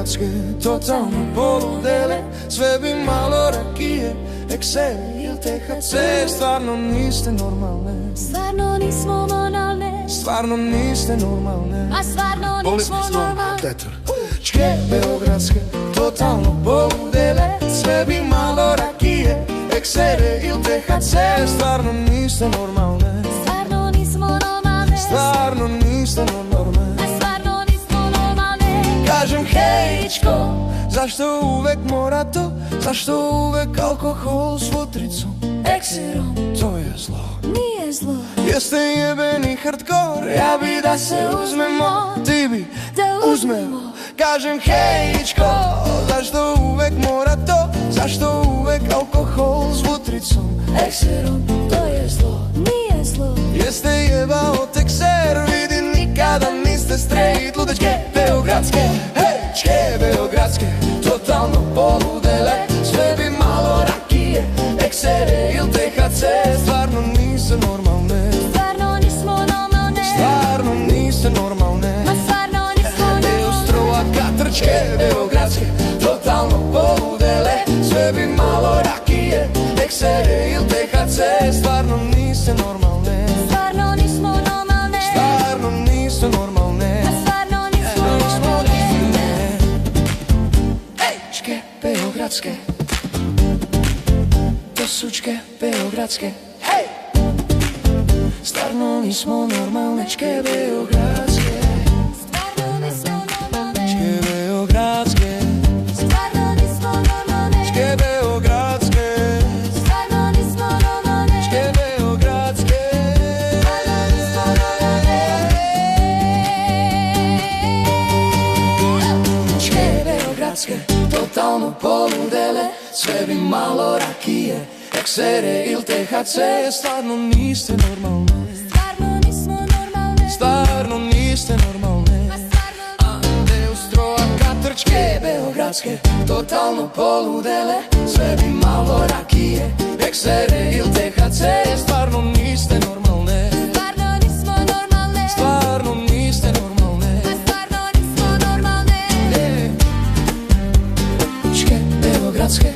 beogradske, totalno poludele. Sve bi malo rakije, eksere ili THC. Stvarno niste normalne, Stvarno nismo moralne, stvarno niste normalne. a stvarno nismo normalne. Čke beogradske, totalno poludele. Sve bi malo rakije, eksere ili THC. Stvarno niste normalne, Stvarno nismo normalne, stvarno niste normalne. a stvarno nismo normalne. Kažem hejčko, zašto uvek mora to? Zašto uvek alkohol s vutricom, ekserom? To je zlo, Nije zlo jeste jebeni hardcore. Ja bi da se uzmemo, ti bi da uzmemo. Kažem hejčko, zašto uvek mora to? Zašto uvek alkohol s vutricom, ekserom? To je zlo, nije zlo. Jeste jebao tekser, vidi nikada niste straight. Ludečke beogradske, hejčke beogradske, totalno poludele. Sve bi malo rakije, eksere ili THC. Stvarno niste normalne, Stvarno nismo normalne, stvarno niste normalne. a stvarno nismo normalne. Katrčke beogradske, totalno poludele. Sve bi malo rakije, eksere ili THC. Stvarno niste normalne, Stvarno nismo normalne, stvarno niste normalne. a stvarno nismo normalne. Čke beogradske, to su čke beogradske. Stvarno nismo normalne, čke beogradske. Stvarno nismo normalne, Čke beogradske, stvarno nismo normalne, čke beogradske, stvarno nismo normalne, čke beogradske. stvarno nismo normalne. Čke beogradske, totalno poludele. Sve bi malo rakije, eksere ili THC. Stvarno niste normalne, Stvarno nismo normalne, stvarno niste normalne. a stvarno Neustroa katrčke beogradske, totalno poludele. Sve bi malo rakije, eksere ili THC. Stvarno niste normalne, Stvarno nismo normalne, stvarno niste normalne. a stvarno nismo normalne. Čke beogradske,